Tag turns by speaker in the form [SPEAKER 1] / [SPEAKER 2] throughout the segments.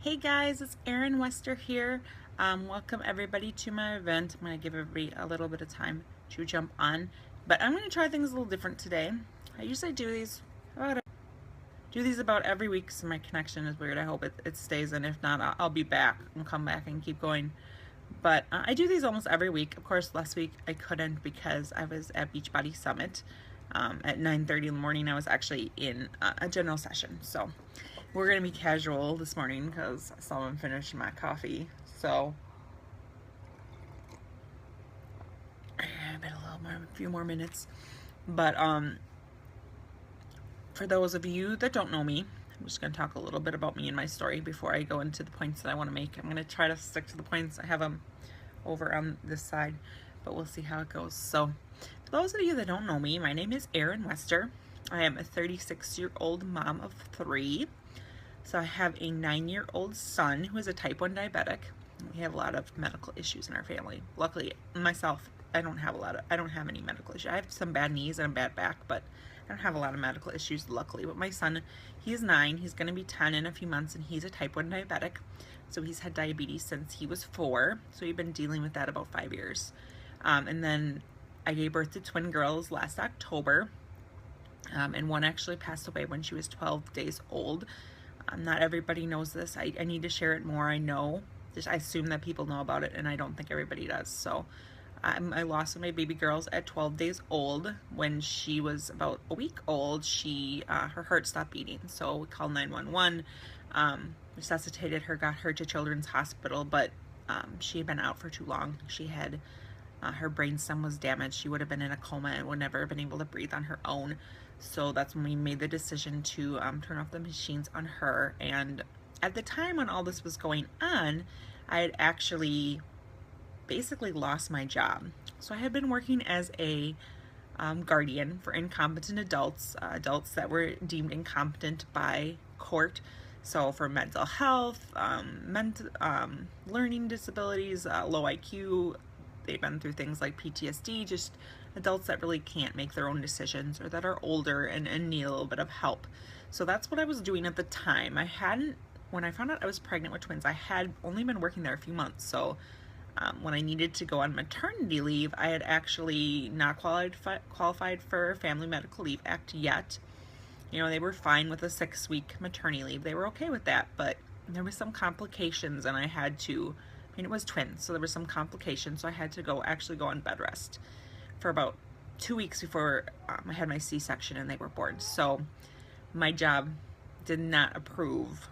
[SPEAKER 1] Hey guys, it's Erin Wester here. Welcome everybody to my event. I'm going to give everybody a little bit of time to jump on, but I'm going to try things a little different today. I usually do these about every week, so my connection is weird. I hope it stays, and if not, I'll be back and come back and keep going. But I do these almost every week. Of course, last week I couldn't because I was at Beachbody Summit at 9:30 in the morning. I was actually in a general session, so we're gonna be casual this morning because I saw him finish my coffee. So I've been a few more minutes. But for those of you that don't know me, I'm just gonna talk a little bit about me and my story before I go into the points that I want to make. I'm gonna try to stick to the points. I have them over on this side, but we'll see how it goes. So for those of you that don't know me, my name is Erin Wester. I am a 36-year-old mom of 3. So I have a 9-year-old son who is a type 1 diabetic. We have a lot of medical issues in our family. Luckily, myself, I don't have any medical issues. I have some bad knees and a bad back, but I don't have a lot of medical issues, luckily. But my son, he's 9. He's going to be 10 in a few months, and he's a type 1 diabetic. So he's had diabetes since he was 4. So we've been dealing with that about 5 years. And then I gave birth to twin girls last October. And one actually passed away when she was 12 days old. Not everybody knows this. I need to share it more. I know. I assume that people know about it, and I don't think everybody does. So I lost one of my baby girls at 12 days old. When she was about a week old, her heart stopped beating. So we called 911, resuscitated her, got her to Children's Hospital, but she had been out for too long. She had her brainstem was damaged. She would have been in a coma and would never have been able to breathe on her own. So that's when we made the decision to turn off the machines on her. And at the time when all this was going on, I had actually basically lost my job. So I had been working as a guardian for incompetent adults, adults that were deemed incompetent by court. So for mental health, learning disabilities, low IQ, they've been through things like PTSD, just adults that really can't make their own decisions or that are older and need a little bit of help. So that's what I was doing at the time. When I found out I was pregnant with twins, I had only been working there a few months. So when I needed to go on maternity leave, I had actually not qualified for Family Medical Leave Act yet. You know, they were fine with a 6-week maternity leave. They were okay with that, but there were some complications, and it was twins, so there were some complications, so I had to actually go on bed rest for about 2 weeks before I had my C-section and they were born. So my job did not approve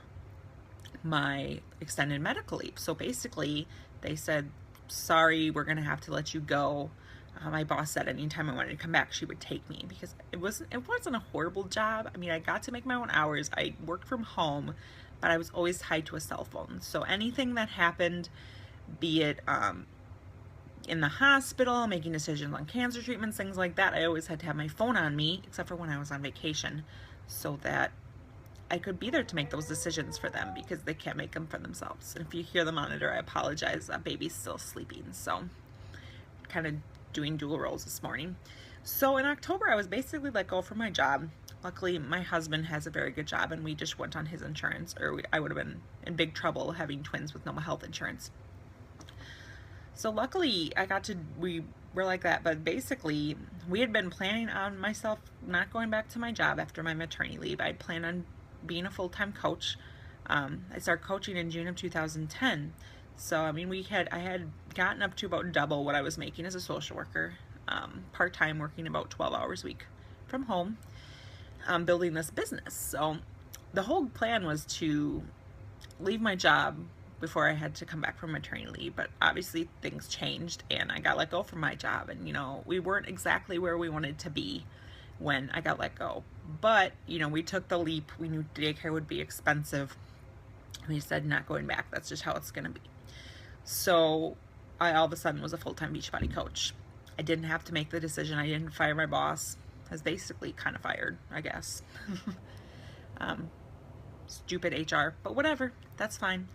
[SPEAKER 1] my extended medical leave. So basically, they said, sorry, we're going to have to let you go. My boss said anytime I wanted to come back, she would take me, because it wasn't a horrible job. I mean, I got to make my own hours. I worked from home, but I was always tied to a cell phone. So anything that happened, be it in the hospital, making decisions on cancer treatments, things like that, I always had to have my phone on me, except for when I was on vacation, so that I could be there to make those decisions for them, because they can't make them for themselves. And if you hear the monitor, I apologize. That baby's still sleeping, so kind of doing dual roles this morning. So in October, I was basically let go from my job. Luckily, my husband has a very good job, and we just went on his insurance, or I would have been in big trouble having twins with no health insurance. So luckily, we were like that, but basically, we had been planning on myself not going back to my job after my maternity leave. I'd planned on being a full-time coach. I started coaching in June of 2010. So, I mean, I had gotten up to about double what I was making as a social worker, part-time, working about 12 hours a week from home, building this business. So the whole plan was to leave my job before I had to come back from maternity leave, but obviously things changed and I got let go from my job, and we weren't exactly where we wanted to be when I got let go, but we took the leap. We knew daycare would be expensive. We said not going back. That's just how it's gonna be. So I all of a sudden was a full-time Beachbody coach. I didn't have to make the decision. I didn't fire my boss. I was basically kind of fired, I guess. Stupid HR, but whatever, that's fine.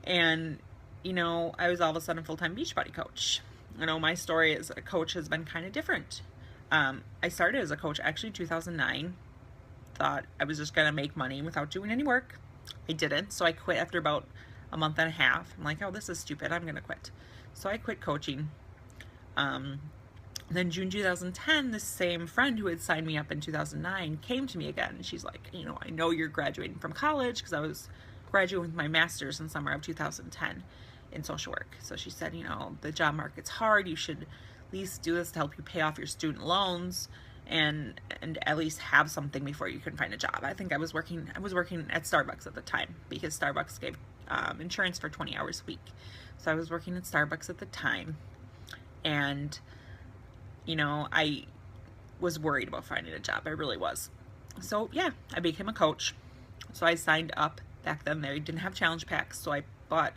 [SPEAKER 1] And I was all of a sudden a full-time Beachbody coach. My story as a coach has been kind of different. I started as a coach actually in 2009. Thought I was just gonna make money without doing any work. I didn't, so I quit after about a month and a half. I'm like, oh, this is stupid, I'm gonna quit. So I quit coaching. Then June 2010, this same friend who had signed me up in 2009 came to me again. She's like, I know you're graduating from college, because I was graduating with my master's in summer of 2010 in social work. So she said, the job market's hard. You should at least do this to help you pay off your student loans and at least have something before you can find a job. I think I was working at Starbucks at the time, because Starbucks gave insurance for 20 hours a week. So I was working at Starbucks at the time, and I was worried about finding a job. I really was. So yeah, I became a coach. So I signed up. Back then they didn't have challenge packs, so I bought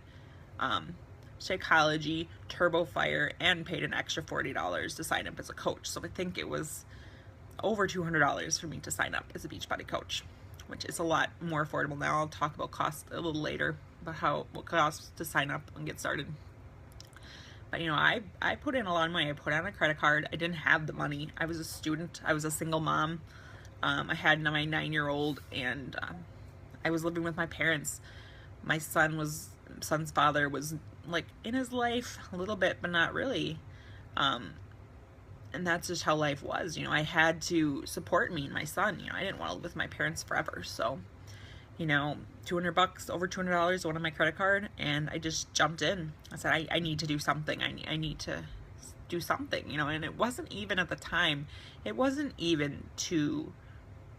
[SPEAKER 1] Shakeology, Turbo Fire, and paid an extra $40 to sign up as a coach. So I think it was over $200 for me to sign up as a Beachbody coach, which is a lot more affordable now. I'll talk about cost a little later, about what costs to sign up and get started. But I put in a lot of money. I put on a credit card. I didn't have the money. I was a student. I was a single mom. I had my 9-year-old, and I was living with my parents. My son's father was like in his life a little bit, but not really. And that's just how life was. I had to support me and my son. I didn't want to live with my parents forever. So, $200, over $200 went on my credit card, and I just jumped in. I said, I need to do something. I need to do something, and it wasn't even at the time, it wasn't even to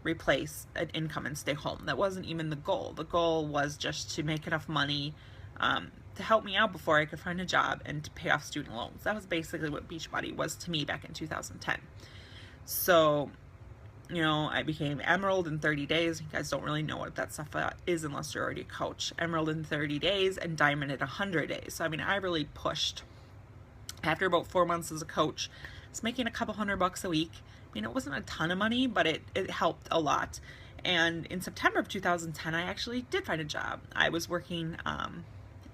[SPEAKER 1] replace an income and stay home. That wasn't even the goal. The goal was just to make enough money to help me out before I could find a job and to pay off student loans. That was basically what Beachbody was to me back in 2010. So, I became Emerald in 30 days. You guys don't really know what that stuff is unless you're already a coach. Emerald in 30 days and Diamond in 100 days. So, I really pushed. After about 4 months as a coach, I was making a couple $100 a week. It wasn't a ton of money, but it helped a lot. And in September of 2010, I actually did find a job. I was working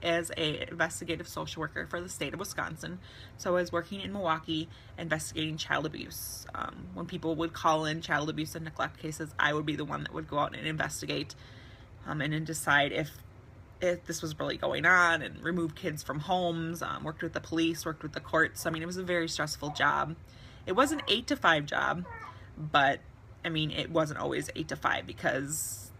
[SPEAKER 1] as a investigative social worker for the state of Wisconsin. So I was working in Milwaukee investigating child abuse. When people would call in child abuse and neglect cases, I would be the one that would go out and investigate and then decide if this was really going on, and remove kids from homes, worked with the police, worked with the courts. It was a very stressful job. It was an 8 to 5 job, but it wasn't always 8 to 5, because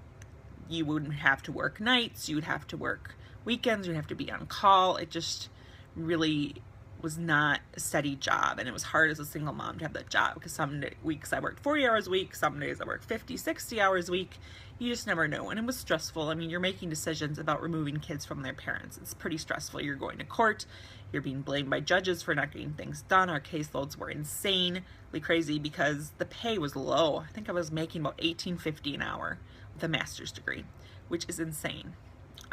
[SPEAKER 1] you wouldn't have to work nights, you would have to work weekends, you'd have to be on call. It just really was not a steady job, and it was hard as a single mom to have that job, because some weeks I worked 40 hours a week, some days I worked 50, 60 hours a week. You just never know, and it was stressful. You're making decisions about removing kids from their parents. It's pretty stressful. You're going to court, you're being blamed by judges for not getting things done. Our caseloads were insanely crazy because the pay was low. I think I was making about $18.50 an hour with a master's degree, which is insane.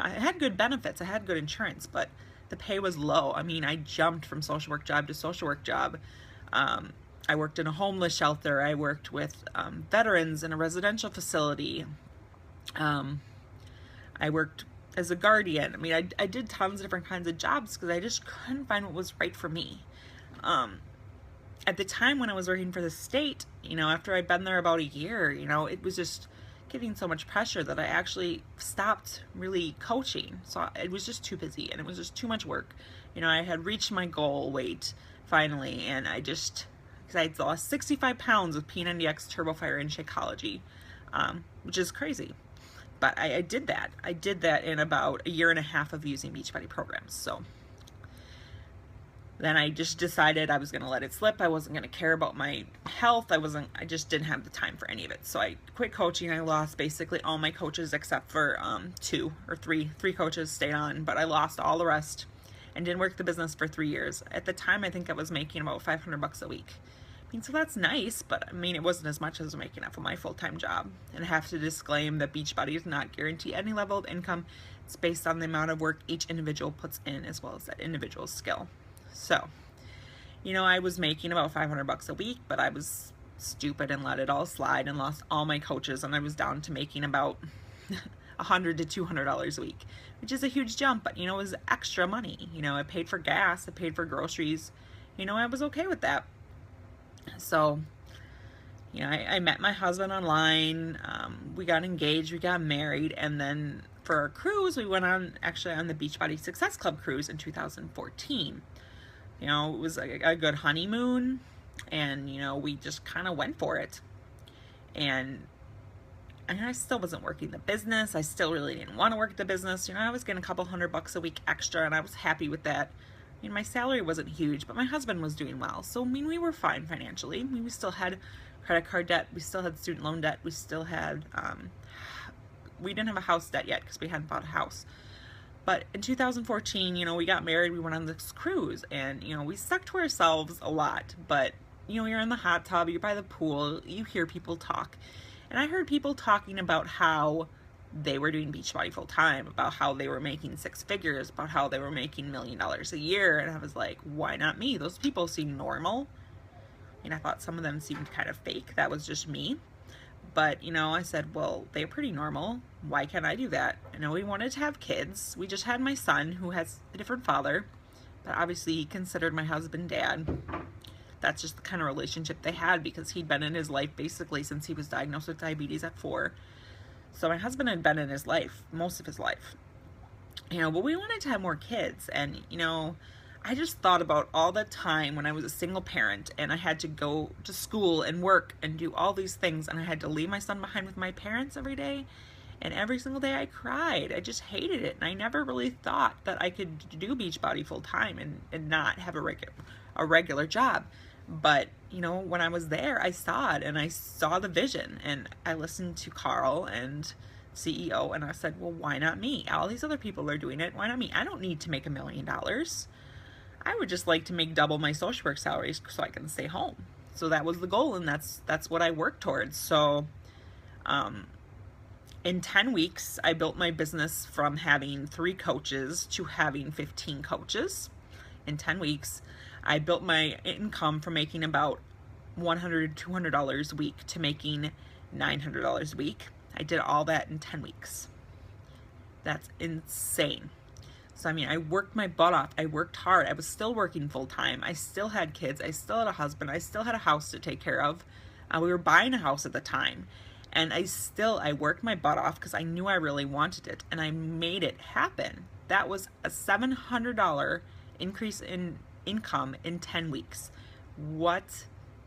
[SPEAKER 1] I had good benefits, I had good insurance, but the pay was low. I jumped from social work job to social work job. I worked in a homeless shelter. I worked with veterans in a residential facility. I worked as a guardian. I did tons of different kinds of jobs because I just couldn't find what was right for me. At the time when I was working for the state, after I'd been there about a year, it was just getting so much pressure that I actually stopped really coaching. So it was just too busy, and it was just too much work. I had reached my goal weight finally, and because I had lost 65 pounds with P90X, Turbo Fire, and Shakeology, which is crazy. But I did that. I did that in about a year and a half of using Beachbody programs. So then I just decided I was going to let it slip. I wasn't going to care about my health. I just didn't have the time for any of it. So I quit coaching. I lost basically all my coaches except for 2 or 3. 3 coaches stayed on, but I lost all the rest and didn't work the business for 3 years. At the time, I think I was making about $500 a week. So that's nice, but it wasn't as much as I was making up for my full-time job. And I have to disclaim that Beachbody does not guarantee any level of income. It's based on the amount of work each individual puts in, as well as that individual's skill. So, I was making about $500 a week, but I was stupid and let it all slide and lost all my coaches, and I was down to making about $100 to $200 a week, which is a huge jump, but it was extra money. I paid for gas, I paid for groceries. I was okay with that. So, I met my husband online, we got engaged, we got married, and then for our cruise, we went on the Beachbody Success Club cruise in 2014. It was a good honeymoon, and we just kind of went for it. And I still wasn't working the business. I still really didn't want to work the business. I was getting a couple $100 a week extra, and I was happy with that. My salary wasn't huge, but my husband was doing well. So, we were fine financially. We still had credit card debt. We still had student loan debt. We still had, we didn't have a house debt yet because we hadn't bought a house. But in 2014, we got married. We went on this cruise, and, we stuck to ourselves a lot. But, you're in the hot tub, you're by the pool, you hear people talk. And I heard people talking about how they were doing Beachbody full time, about how they were making six figures, about how they were making $1 million a year. And I was like, why not me? Those people seem normal. I thought some of them seemed kind of fake. That was just me. But, I said, well, they're pretty normal. Why can't I do that? We wanted to have kids. We just had my son, who has a different father, but obviously he considered my husband dad. That's just the kind of relationship they had, because he'd been in his life basically since he was diagnosed with diabetes at 4. So my husband had been in his life, most of his life. But we wanted to have more kids. And, I just thought about all the time when I was a single parent and I had to go to school and work and do all these things, and I had to leave my son behind with my parents every day. And every single day I cried. I just hated it. And I never really thought that I could do Beachbody full time and not have a regular job. But, when I was there, I saw it, and I saw the vision, and I listened to Carl and CEO, and I said, well, why not me? All these other people are doing it. Why not me? I don't need to make $1 million. I would just like to make double my social work salaries so I can stay home. So that was the goal, and that's what I worked towards. So, in 10 weeks, I built my business from having 3 coaches to having 15 coaches. In 10 weeks, I built my income from making about $100 to $200 a week to making $900 a week. I did all that in 10 weeks. That's insane. So, I worked my butt off. I worked hard. I was still working full time. I still had kids. I still had a husband. I still had a house to take care of. We were buying a house at the time. And I worked my butt off because I knew I really wanted it. And I made it happen. That was a $700 increase in income in 10 weeks. What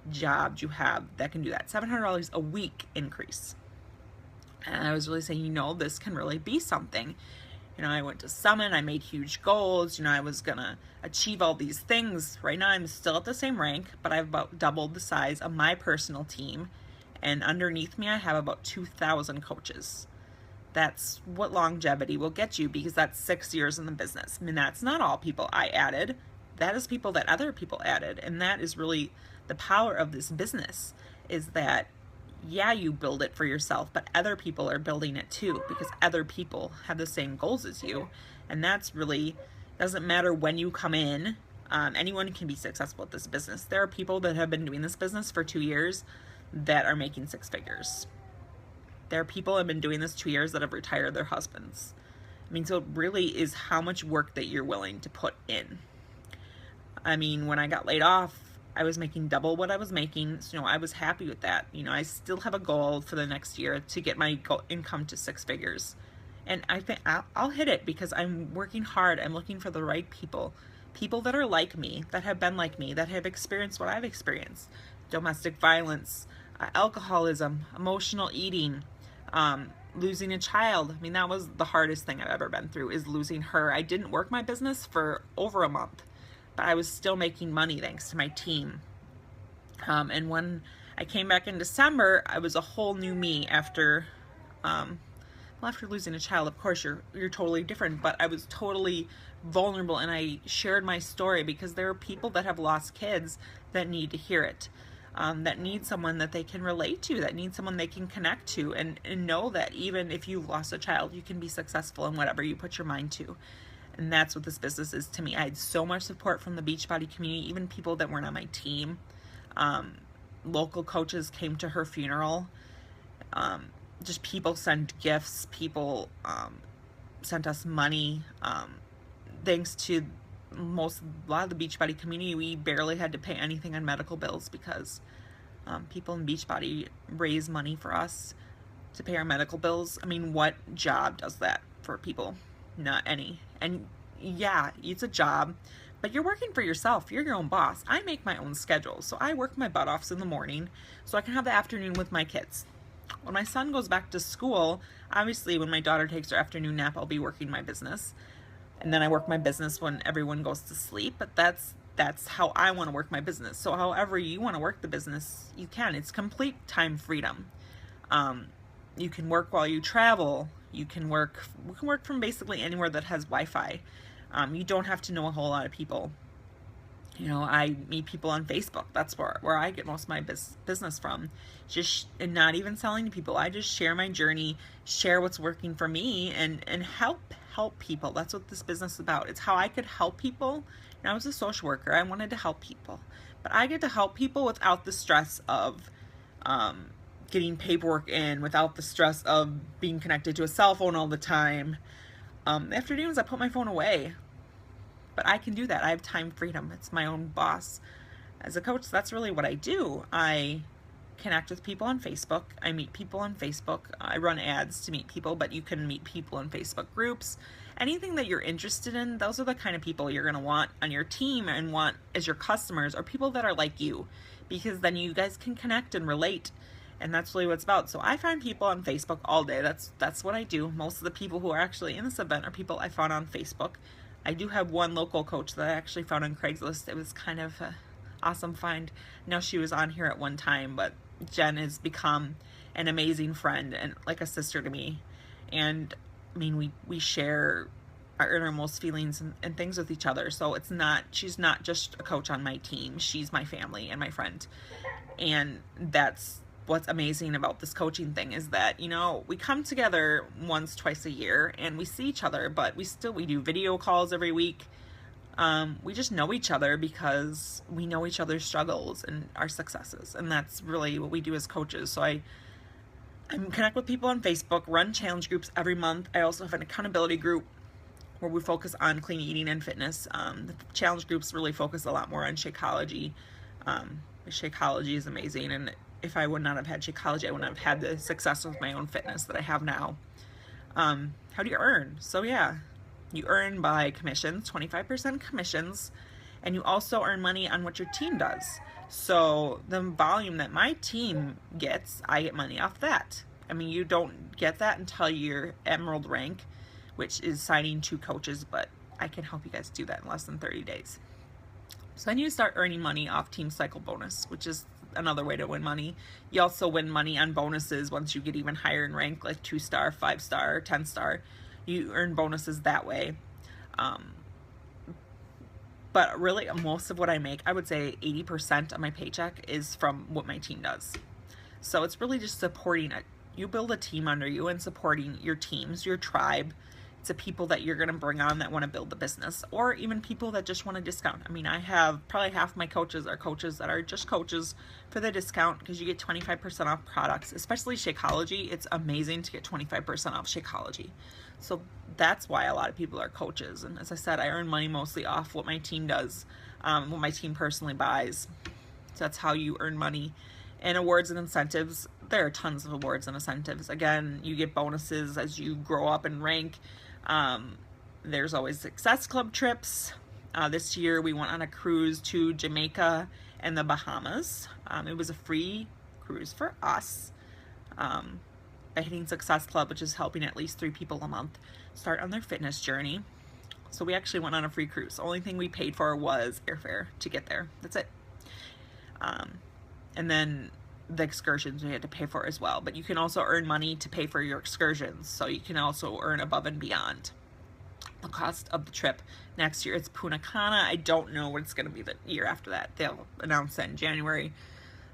[SPEAKER 1] job do you have that can do that? $700 a week increase. And I was really saying, this can really be something. I went to Summit, I made huge goals, I was gonna achieve all these things. Right now I'm still at the same rank, but I've about doubled the size of my personal team, and underneath me I have about 2,000 coaches. That's what longevity will get you, because that's 6 years in the business. That's not all people I added. That is people that other people added, and that is really the power of this business, is that you build it for yourself, but other people are building it too, because other people have the same goals as you. And that's really, doesn't matter when you come in, anyone can be successful at this business. There are people that have been doing this business for 2 years that are making 6 figures. There are people that have been doing this 2 years that have retired their husbands. So it really is how much work that you're willing to put in. When I got laid off, I was making double what I was making. So, I was happy with that. I still have a goal for the next year to get my income to 6 figures. And I think I'll hit it, because I'm working hard. I'm looking for the right people. People that are like me, that have been like me, that have experienced what I've experienced. Domestic violence, alcoholism, emotional eating, losing a child. That was the hardest thing I've ever been through, is losing her. I didn't work my business for over a month, but I was still making money thanks to my team. And when I came back in December, I was a whole new me after losing a child. Of course, you're totally different, but I was totally vulnerable, and I shared my story because there are people that have lost kids that need to hear it, that need someone that they can relate to, that need someone they can connect to, and know that even if you've lost a child, you can be successful in whatever you put your mind to. And that's what this business is to me. I had so much support from the Beachbody community, even people that weren't on my team. Local coaches came to her funeral. Just people sent gifts. People sent us money. Thanks to a lot of the Beachbody community, we barely had to pay anything on medical bills, because people in Beachbody raise money for us to pay our medical bills. What job does that for people, not any. And yeah, it's a job, but you're working for yourself. You're your own boss. I make my own schedule. So I work my butt off in the morning so I can have the afternoon with my kids. When my son goes back to school, obviously when my daughter takes her afternoon nap, I'll be working my business. And then I work my business when everyone goes to sleep, but that's how I want to work my business. So however you want to work the business, you can. It's complete time freedom. You can work while you travel. We can work from basically anywhere that has Wi-Fi. You don't have to know a whole lot of people. You know, I meet people on Facebook. That's where I get most of my business from. And not even selling to people. I just share my journey, share what's working for me, and help people. That's what this business is about. It's how I could help people. And I was a social worker. I wanted to help people. But I get to help people without the stress of getting paperwork in, without the stress of being connected to a cell phone all the time. The afternoons I put my phone away. But I can do that. I have time freedom. It's my own boss. As a coach, that's really what I do. I connect with people on Facebook. I meet people on Facebook. I run ads to meet people, but you can meet people in Facebook groups. Anything that you're interested in, those are the kind of people you're going to want on your team and want as your customers, or people that are like you, because then you guys can connect and relate. And that's really what it's about. So I find people on Facebook all day. That's what I do. Most of the people who are actually in this event are people I found on Facebook. I do have one local coach that I actually found on Craigslist. It was kind of an awesome find. I know she was on here at one time, but Jen has become an amazing friend and like a sister to me. And I mean, we share our innermost feelings and things with each other. So she's not just a coach on my team. She's my family and my friend. And that's what's amazing about this coaching thing, is that, you know, we come together once, twice a year and we see each other, but we do video calls every week. We just know each other because we know each other's struggles and our successes. And that's really what we do as coaches. So I connect with people on Facebook, run challenge groups every month. I also have an accountability group where we focus on clean eating and fitness. The challenge groups really focus a lot more on Shakeology. Shakeology is amazing, and if I would not have had Shakeology, I wouldn't have had the success with my own fitness that I have now. How do you earn? So yeah, you earn by commissions, 25% commissions, and you also earn money on what your team does. So the volume that my team gets, I get money off that. I mean, you don't get that until you're Emerald rank, which is signing 2 coaches, but I can help you guys do that in less than 30 days. So then you start earning money off team cycle bonus, which is another way to win money. You also win money on bonuses once you get even higher in rank, like 2-star, 5-star, 10-star. You earn bonuses that way. But really, most of what I make, I would say 80% of my paycheck is from what my team does. So it's really just supporting it. You build a team under you and supporting your teams, your tribe. It's the people that you're going to bring on that want to build the business, or even people that just want a discount. I mean, I have probably half my coaches are coaches that are just coaches for the discount, because you get 25% off products, especially Shakeology. It's amazing to get 25% off Shakeology. So that's why a lot of people are coaches. And as I said, I earn money mostly off what my team does, what my team personally buys. So that's how you earn money. And awards and incentives, there are tons of awards and incentives. Again, you get bonuses as you grow up in rank. There's always Success Club trips. This year we went on a cruise to Jamaica and the Bahamas. It was a free cruise for us. By hitting Success Club, which is helping at least 3 people a month start on their fitness journey. So we actually went on a free cruise. The only thing we paid for was airfare to get there. That's it. And then the excursions we had to pay for as well. But you can also earn money to pay for your excursions. So you can also earn above and beyond the cost of the trip. Next year it's Punta Cana. I don't know what it's going to be the year after that. They'll announce that in January.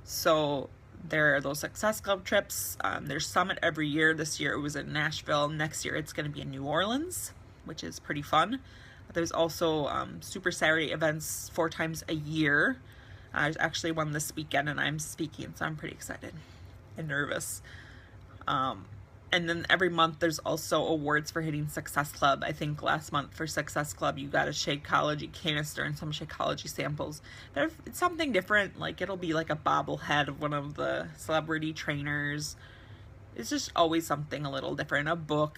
[SPEAKER 1] So there are those Success Club trips. There's Summit every year. This year it was in Nashville. Next year it's going to be in New Orleans, which is pretty fun. There's also Super Saturday events 4 times a year. There's actually one this weekend and I'm speaking, so I'm pretty excited and nervous. And then every month there's also awards for hitting Success Club. I think last month for Success Club you got a Shakeology canister and some Shakeology samples. It's something different, like it'll be like a bobblehead of one of the celebrity trainers. It's just always something a little different. A book,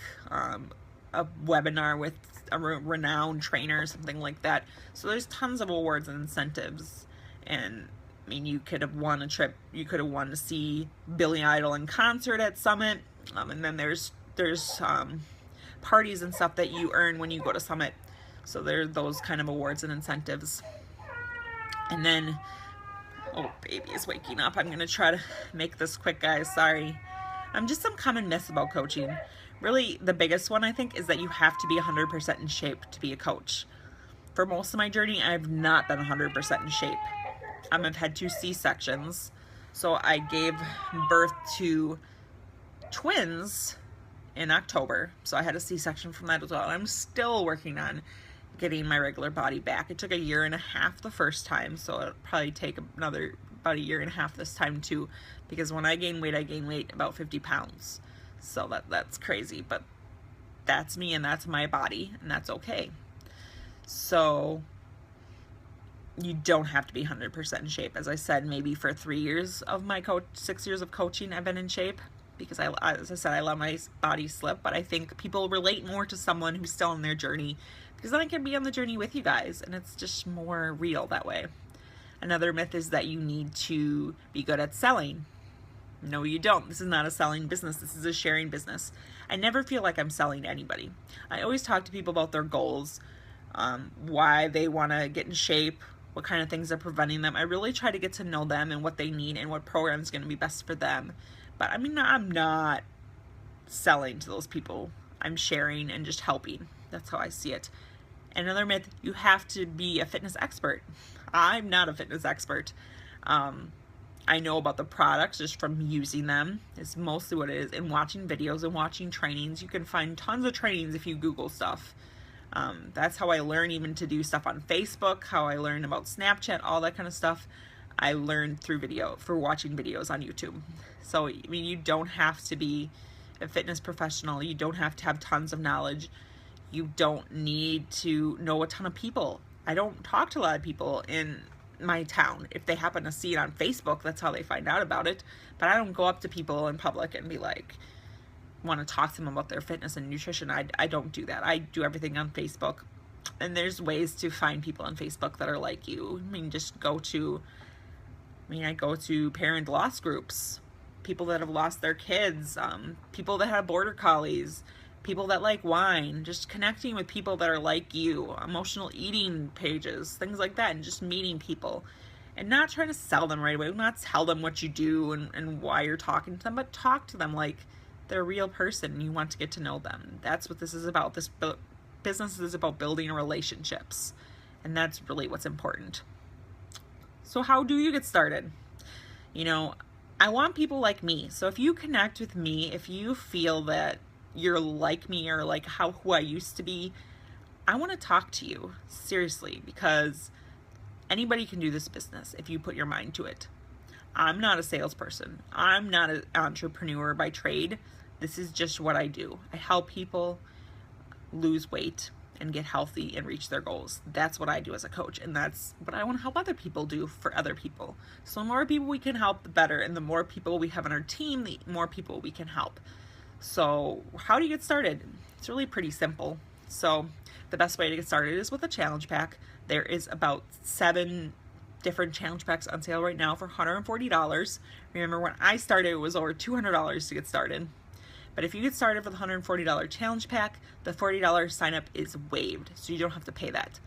[SPEAKER 1] a webinar with a renowned trainer or something like that. So there's tons of awards and incentives. And I mean, you could have won a trip, you could have won to see Billy Idol in concert at Summit. And then there's parties and stuff that you earn when you go to Summit. So there's those kind of awards and incentives. And then, oh, baby is waking up. I'm going to try to make this quick, guys. Sorry. Just some common myths about coaching. Really, the biggest one, I think, is that you have to be 100% in shape to be a coach. For most of my journey, I've not been 100% in shape. I've had 2 C-sections. So I gave birth to twins in October. So I had a C-section from that as well. And I'm still working on getting my regular body back. It took a year and a half the first time. So it'll probably take about a year and a half this time too. Because when I gain weight about 50 pounds. So that's crazy. But that's me and that's my body. And that's okay. So you don't have to be 100% in shape. As I said, maybe for 6 years of coaching, I've been in shape because as I said, I let my body slip, but I think people relate more to someone who's still on their journey because then I can be on the journey with you guys and it's just more real that way. Another myth is that you need to be good at selling. No, you don't. This is not a selling business. This is a sharing business. I never feel like I'm selling to anybody. I always talk to people about their goals, why they want to get in shape, what kind of things are preventing them. I really try to get to know them and what they need and what program is going to be best for them. But I mean, I'm not selling to those people. I'm sharing and just helping. That's how I see it. Another myth, you have to be a fitness expert. I'm not a fitness expert. I know about the products just from using them. It's mostly what it is. And watching videos and watching trainings. You can find tons of trainings if you Google stuff. That's how I learn even to do stuff on Facebook, how I learn about Snapchat, all that kind of stuff. I learned through watching videos on YouTube. So, I mean, you don't have to be a fitness professional. You don't have to have tons of knowledge. You don't need to know a ton of people. I don't talk to a lot of people in my town. If they happen to see it on Facebook, that's how they find out about it. But I don't go up to people in public and be like, want to talk to them about their fitness and nutrition. I don't do that. I do everything on Facebook. And there's ways to find people on Facebook that are like you. I mean, I go to parent loss groups, people that have lost their kids, people that have border collies, people that like wine, just connecting with people that are like you, emotional eating pages, things like that, and just meeting people and not trying to sell them right away, not tell them what you do and why you're talking to them, but talk to them like they're a real person and you want to get to know them. That's what this is about. This business is about building relationships, and that's really what's important. So how do you get started? I want people like me. So if you connect with me, if you feel that you're like me or like who I used to be, I want to talk to you seriously, because anybody can do this business if you put your mind to it. I'm not a salesperson. I'm not an entrepreneur by trade. This is just what I do. I help people lose weight and get healthy and reach their goals. That's what I do as a coach, and that's what I want to help other people do for other people. So the more people we can help, the better, and the more people we have on our team, the more people we can help. So how do you get started? It's really pretty simple. So the best way to get started is with a challenge pack. There is about 7 different challenge packs on sale right now for $140. Remember, when I started, it was over $200 to get started. But if you get started with a $140 challenge pack, the $40 sign up is waived, so you don't have to pay that.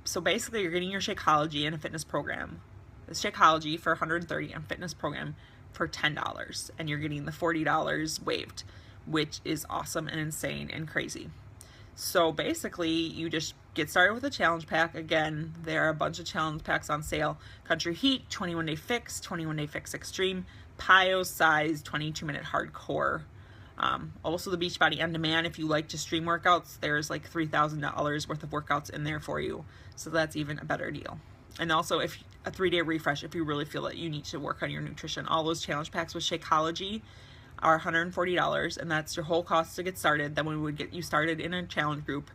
[SPEAKER 1] So basically, you're getting your Shakeology and a fitness program. The Shakeology for $130 and fitness program for $10, and you're getting the $40 waived, which is awesome and insane and crazy. So basically, you just get started with a challenge pack. Again, there are a bunch of challenge packs on sale. Country Heat, 21-Day Fix, 21-Day Fix Extreme, PiO Size, 22-Minute Hardcore. Also the Beachbody On Demand, if you like to stream workouts, there's like $3,000 worth of workouts in there for you. So that's even a better deal. And also if a 3-day refresh, if you really feel that you need to work on your nutrition. All those challenge packs with Shakeology are $140, and that's your whole cost to get started. Then we would get you started in a challenge group.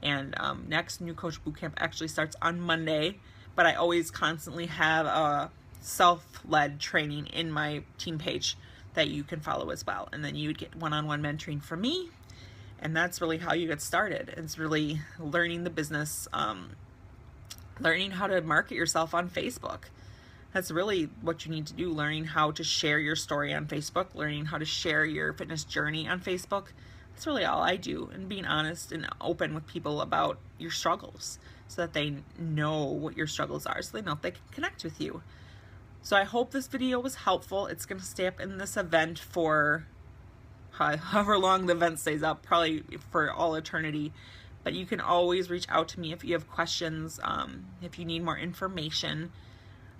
[SPEAKER 1] And next New Coach Bootcamp actually starts on Monday, but I always constantly have a self-led training in my team page that you can follow as well. And then you would get one-on-one mentoring from me, And that's really how you get started. It's really learning the business, learning how to market yourself on Facebook. That's really what you need to do, learning how to share your story on Facebook, learning how to share your fitness journey on Facebook. That's really all I do, and being honest and open with people about your struggles so that they know what your struggles are, so they know if they can connect with you. So I hope this video was helpful. It's going to stay up in this event for however long the event stays up, probably for all eternity. But you can always reach out to me if you have questions, if you need more information.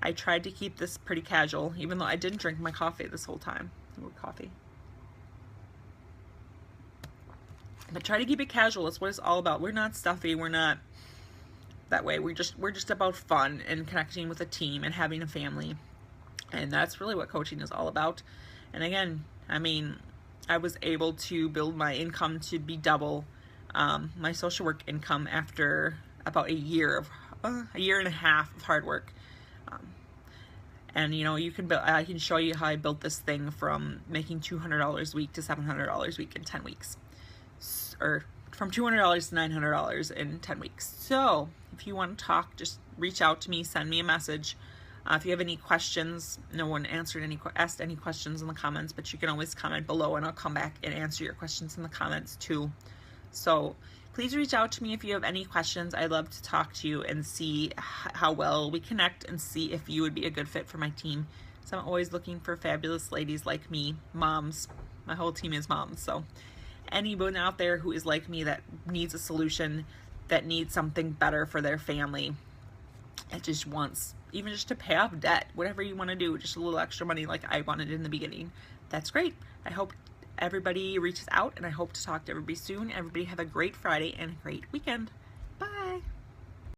[SPEAKER 1] I tried to keep this pretty casual, even though I didn't drink my coffee this whole time. Ooh, coffee. But try to keep it casual. That's what it's all about. We're not stuffy. We're not that way. We're just about fun and connecting with a team and having a family. And that's really what coaching is all about. And again, I mean, I was able to build my income to be double my social work income after about a year and a half of hard work. And you know, I can show you how I built this thing from making $200 a week to $700 a week in 10 weeks, or from $200 to $900 in 10 weeks. So if you want to talk, just reach out to me, send me a message. If you have any questions, no one asked any questions in the comments, but you can always comment below and I'll come back and answer your questions in the comments too. So please reach out to me if you have any questions. I'd love to talk to you and see how well we connect and see if you would be a good fit for my team. So I'm always looking for fabulous ladies like me, moms. My whole team is moms. So anyone out there who is like me that needs a solution, that needs something better for their family, that just wants even just to pay off debt, whatever you want to do, just a little extra money like I wanted in the beginning, that's great. I hope everybody reaches out, and I hope to talk to everybody soon. Everybody have a great Friday and a great weekend. Bye.